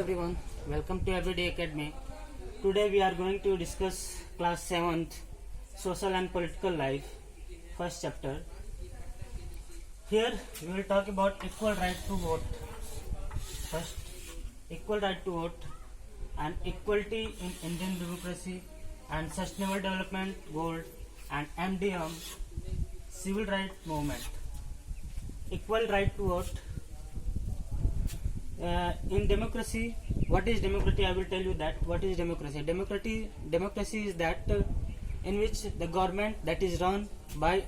everyone, welcome to Everyday Academy. Today we are going to discuss class 7th Social and Political Life, first chapter. Here we will talk about equal right to vote. First, equal right to vote and equality in Indian democracy and sustainable development goal and MDM civil rights movement. Equal right to vote. In democracy, what is democracy? I will tell you that what is democracy. Democracy is that in which the government that is run by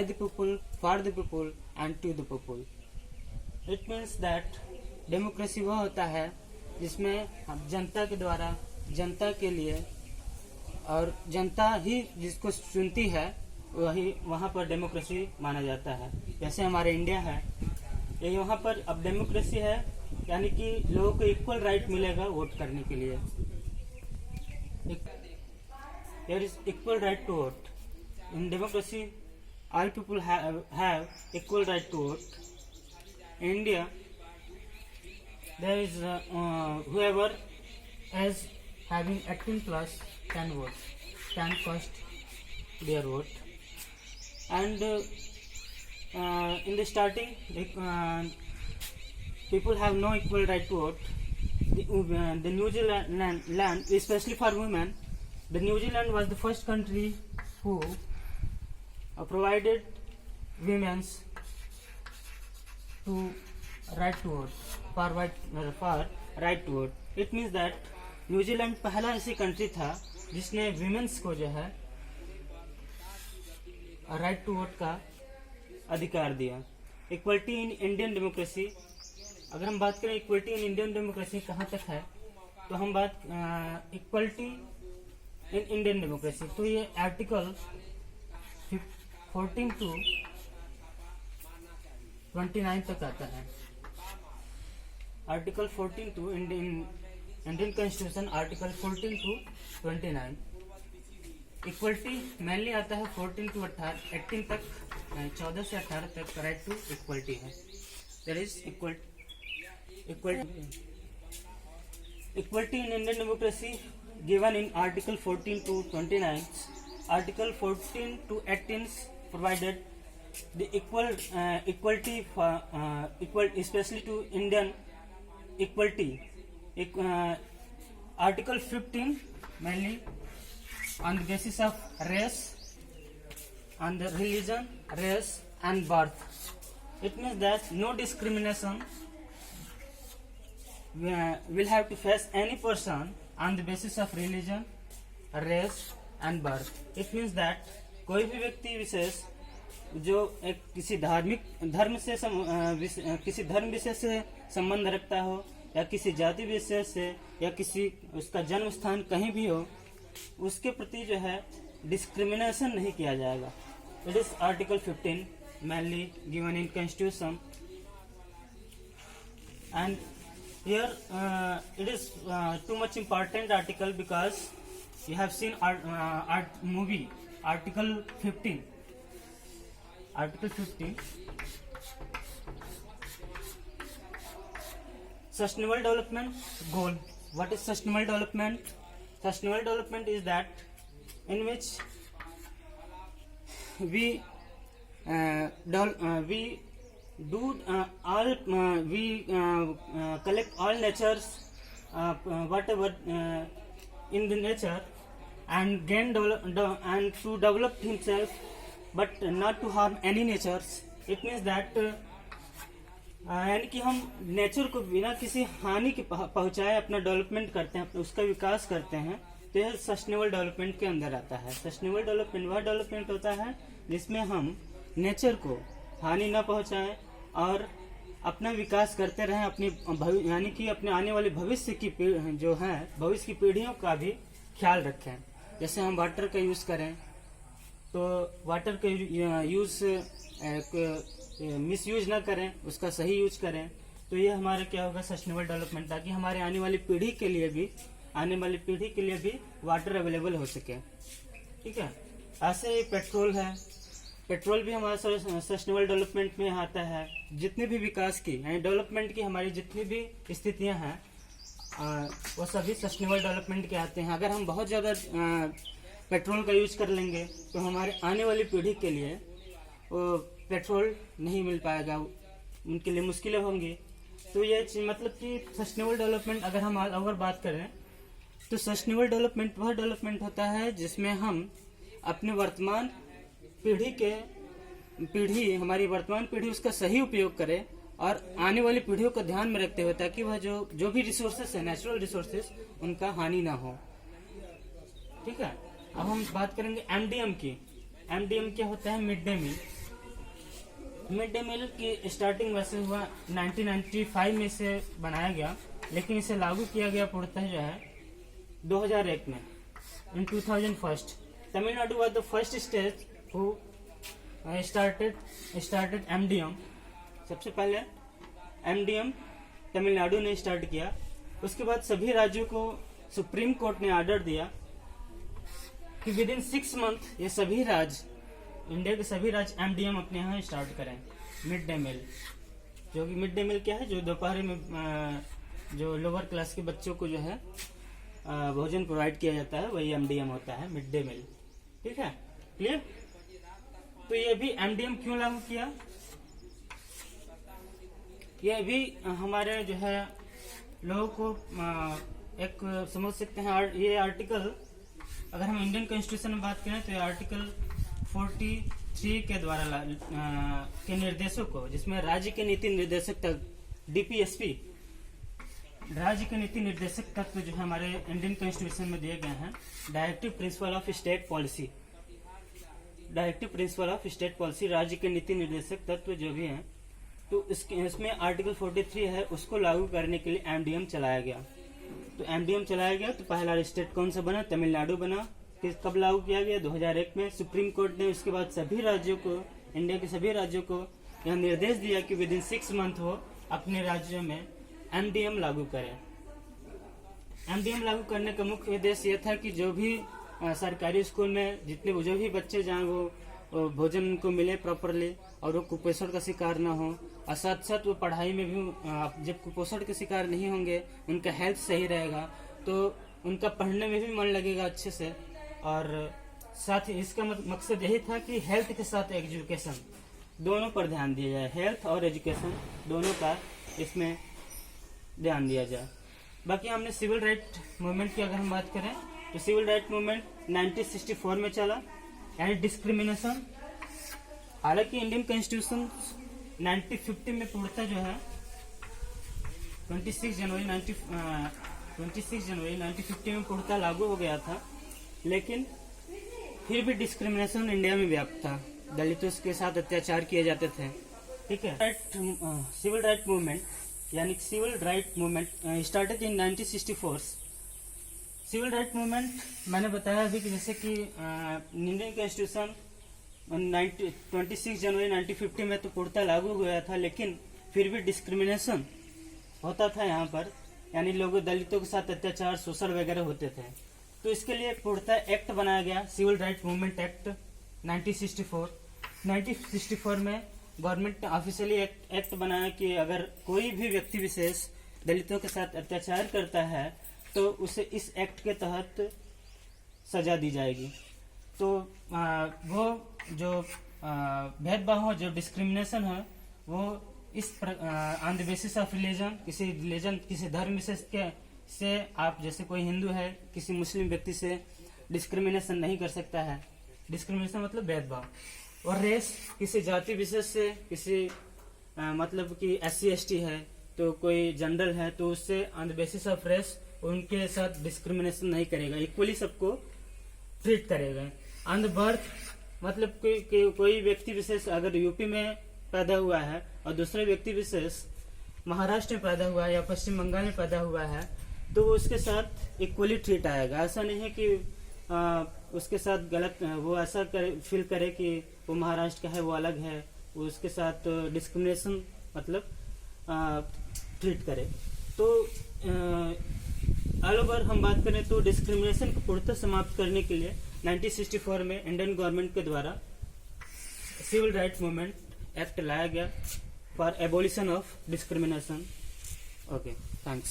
the people, for the people and to the people. It means that democracy वह होता है जिसमें जनता के द्वारा जनता के लिए और जनता ही जिसको चुनती है वही वहाँ पर डेमोक्रेसी माना जाता है. जैसे हमारे इंडिया है, ये यहाँ पर अब डेमोक्रेसी है, यानी कि लोगों को इक्वल राइट मिलेगा वोट करने के लिए. There is equal right to vote. In democracy all people have equal right to vote. In India, there is whoever is having 18 plus can vote, can cast their vote. And in the starting, people have no equal right to vote. The New Zealand, especially for women, the New Zealand was the first country who provided women's to right to vote, for right to vote. It means that New Zealand पहला ऐसी country था जिसने women's को जो है right to vote का अधिकार दिया. Equality in Indian democracy. अगर हम बात करें इक्वलिटी इन इंडियन डेमोक्रेसी कहाँ तक है, तो हम बात इक्वलिटी इन इंडियन डेमोक्रेसी, तो ये आर्टिकल 14 to 29 तक आता है. Article 14 to Indian constitution article 14 to 29. Equality mainly आता है 14 to 18 तक, 14 से 18 तक राइट टू इक्वलिटी है. That is equality in Indian democracy given in article 14 to 29. Article 14 to 18 provided the equality for especially to Indian equality. Article 15 mainly on the basis of race, on the religion, race and birth. It means that no discrimination will have to face any person on the basis of religion, race and birth. It means that कोई भी व्यक्ति विशेष जो एक किसी धर्म से किसी धर्म विशेष से संबंध रखता हो या किसी जाति विशेष से या किसी उसका जन्म स्थान कहीं भी हो, उसके प्रति जो है डिस्क्रिमिनेशन नहीं किया जाएगा. It is article 15 mainly given in constitution. And here it is too much important article because you have seen art movie article 15. Sustainable development goal. What is sustainable development? Sustainable development is that in which we collect all natures whatever in the nature and gain and to develop himself but not to harm any natures. It means that यानी कि हम nature को बिना किसी हानि के पहुंचाए अपना डेवलपमेंट करते हैं, उसका विकास करते हैं, तो यह सस्टेनेबल डेवलपमेंट के अंदर आता है. सस्टेनेबल डेवलपमेंट वह डेवलपमेंट होता है जिसमें हम नेचर को हानि न पहुंचाएं और अपना विकास करते रहें, अपनी यानी कि अपने आने वाले भविष्य की जो है भविष्य की पीढ़ियों का भी ख्याल रखें. जैसे हम वाटर का यूज़ करें तो वाटर का यूज़ मिसयूज ना करें, उसका सही यूज करें. तो ये हमारा क्या होगा सस्टेनेबल डेवलपमेंट, ताकि हमारे आने वाली पीढ़ी के लिए भी वाटर अवेलेबल हो सके. ठीक है. ऐसे ही पेट्रोल है, पेट्रोल भी हमारा सस्टेनेबल डेवलपमेंट में आता है। जितनी भी विकास की यानी डेवलपमेंट की हमारी जितनी भी स्थितियां हैं वो सभी सस्टेनेबल डेवलपमेंट के आते हैं। अगर हम बहुत ज़्यादा पेट्रोल का यूज कर लेंगे तो हमारे आने वाली पीढ़ी के लिए वो पेट्रोल नहीं मिल पाएगा, उनके लिए मुश्किलें होंगी। तो ये मतलब कि सस्टेनेबल डेवलपमेंट अगर हम अगर बात करें तो सस्टेनेबल डेवलपमेंट वह डेवलपमेंट होता है जिसमें हम अपने वर्तमान हमारी वर्तमान पीढ़ी उसका सही उपयोग करे और आने वाली पीढ़ियों को ध्यान में रखते हुए, ताकि वह जो भी रिसोर्सेस है, नेचुरल रिसोर्सेस, उनका हानि ना हो। ठीक है, अब हम बात करेंगे एमडीएम की। एमडीएम क्या होता है? Mid day meal. Mid day meal की स्टार्टिंग वैसे हुआ 1995 में से बनाया गया, लेकिन इसे लागू किया गया पूर्णतः जो है 2001 में, इन 2001। Tamil Nadu was the first state who started MDM। सबसे पहले MDM तमिलनाडु ने स्टार्ट किया। उसके बाद सभी राज्यों को सुप्रीम कोर्ट ने ऑर्डर दिया कि विद इन 6 मंथ ये सभी राज्य, इंडिया के सभी राज्य MDM अपने यहाँ स्टार्ट करें। मिड डे मील, जो कि मिड डे मील क्या है? जो दोपहर में जो लोअर क्लास के बच्चों को जो है भोजन प्रोवाइड किया जाता है, वही MDM होता है, मिड डे मील। ठीक है, क्लियर? तो ये भी MDM क्यों लागू किया? ये भी हमारे जो है लोगों को एक समझ सकते हैं। ये आर्टिकल, अगर हम इंडियन कॉन्स्टिट्यूशन में बात करें तो ये आर्टिकल 43 के द्वारा के निर्देशों को, जिसमें राज्य के नीति निर्देशक तक DPSP, राज्य के नीति निर्देशक तत्व जो है हमारे इंडियन कॉन्स्टिट्यूशन में दिए गए हैं। Directive principle of state policy, directive principle of state policy, राज्य के नीति निर्देशक तत्व जो भी हैं, तो इसमें आर्टिकल 43 है, उसको लागू करने के लिए MDM चलाया गया। तो MDM चलाया गया तो पहला स्टेट कौन सा बना? तमिलनाडु बना। कब लागू किया गया? 2001 में। सुप्रीम कोर्ट ने उसके बाद सभी राज्यों को, इंडिया के सभी राज्यों को यह निर्देश दिया कि विद इन 6 मंथ वो अपने राज्यों में MDM लागू करें। MDM लागू करने का मुख्य उद्देश्य यह था कि जो भी सरकारी स्कूल में जो भी बच्चे जाएं वो भोजन उनको मिले प्रॉपरली और वो कुपोषण का शिकार ना हो, और साथ साथ वो पढ़ाई में भी जब कुपोषण के शिकार नहीं होंगे, उनका हेल्थ सही रहेगा तो उनका पढ़ने में भी मन लगेगा अच्छे से। और साथ ही इसका मकसद यही था कि हेल्थ के साथ एजुकेशन दोनों पर ध्यान दिया जाए, हेल्थ और एजुकेशन दोनों का इसमें ध्यान दिया जाए। बाकी हमने सिविल राइट मूवमेंट की अगर हम बात करें तो सिविल राइट मूवमेंट 1964 में चला, यानी डिस्क्रिमिनेशन। हालांकि इंडियन कॉन्स्टिट्यूशन 1950 में पूर्णतः जो है 26 जनवरी 1950 में पूर्णतः लागू हो गया था, लेकिन फिर भी डिस्क्रिमिनेशन इंडिया में व्याप्त था, दलितों के साथ अत्याचार किए जाते थे। ठीक है, सिविल राइट मूवमेंट यानी civil right movement started in 1964। Civil right movement मैंने बताया अभी कि जैसे कि इंडियन कॉन्स्टिट्यूशन 26 जनवरी 1950 में तो पूर्णतः लागू हो गया था, लेकिन फिर भी डिस्क्रिमिनेशन होता था यहाँ पर, यानी लोगों दलितों के साथ अत्याचार, शोषण वगैरह होते थे। तो इसके लिए पूर्णतः एक्ट बनाया गया, सिविल राइट मूवमेंट एक्ट 1964 में गवर्नमेंट ने ऑफिशियली एक्ट बनाया कि अगर कोई भी व्यक्ति विशेष दलितों के साथ अत्याचार करता है तो उसे इस एक्ट के तहत सजा दी जाएगी। तो वो जो भेदभाव, जो डिस्क्रिमिनेशन है, वो इस on the basis of religion, किसी धर्म विशेष के से, आप जैसे कोई हिंदू है किसी मुस्लिम व्यक्ति से डिस्क्रिमिनेशन नहीं कर सकता है। डिस्क्रिमिनेशन मतलब भेदभाव। और रेस, किसी जाति विशेष से, किसी मतलब कि SC ST है तो कोई जनरल है तो उससे on the basis of race उनके साथ डिस्क्रिमिनेशन नहीं करेगा, इक्वली सबको ट्रीट करेगा। ऑन द बर्थ मतलब कोई व्यक्ति विशेष अगर यूपी में पैदा हुआ है और दूसरे व्यक्ति विशेष महाराष्ट्र में पैदा हुआ है या पश्चिम बंगाल में पैदा हुआ है तो वो उसके साथ इक्वली ट्रीट आएगा। ऐसा नहीं है कि उसके साथ गलत, वो ऐसा फील करे कि वो महाराष्ट्र का है वो अलग है, वो उसके साथ डिस्क्रिमिनेशन मतलब ट्रीट करे। तो ऑल ओवर हम बात करें तो डिस्क्रिमिनेशन को पूर्णतः समाप्त करने के लिए 1964 में इंडियन गवर्नमेंट के द्वारा civil rights movement act लाया गया for abolition of discrimination. Okay, thanks.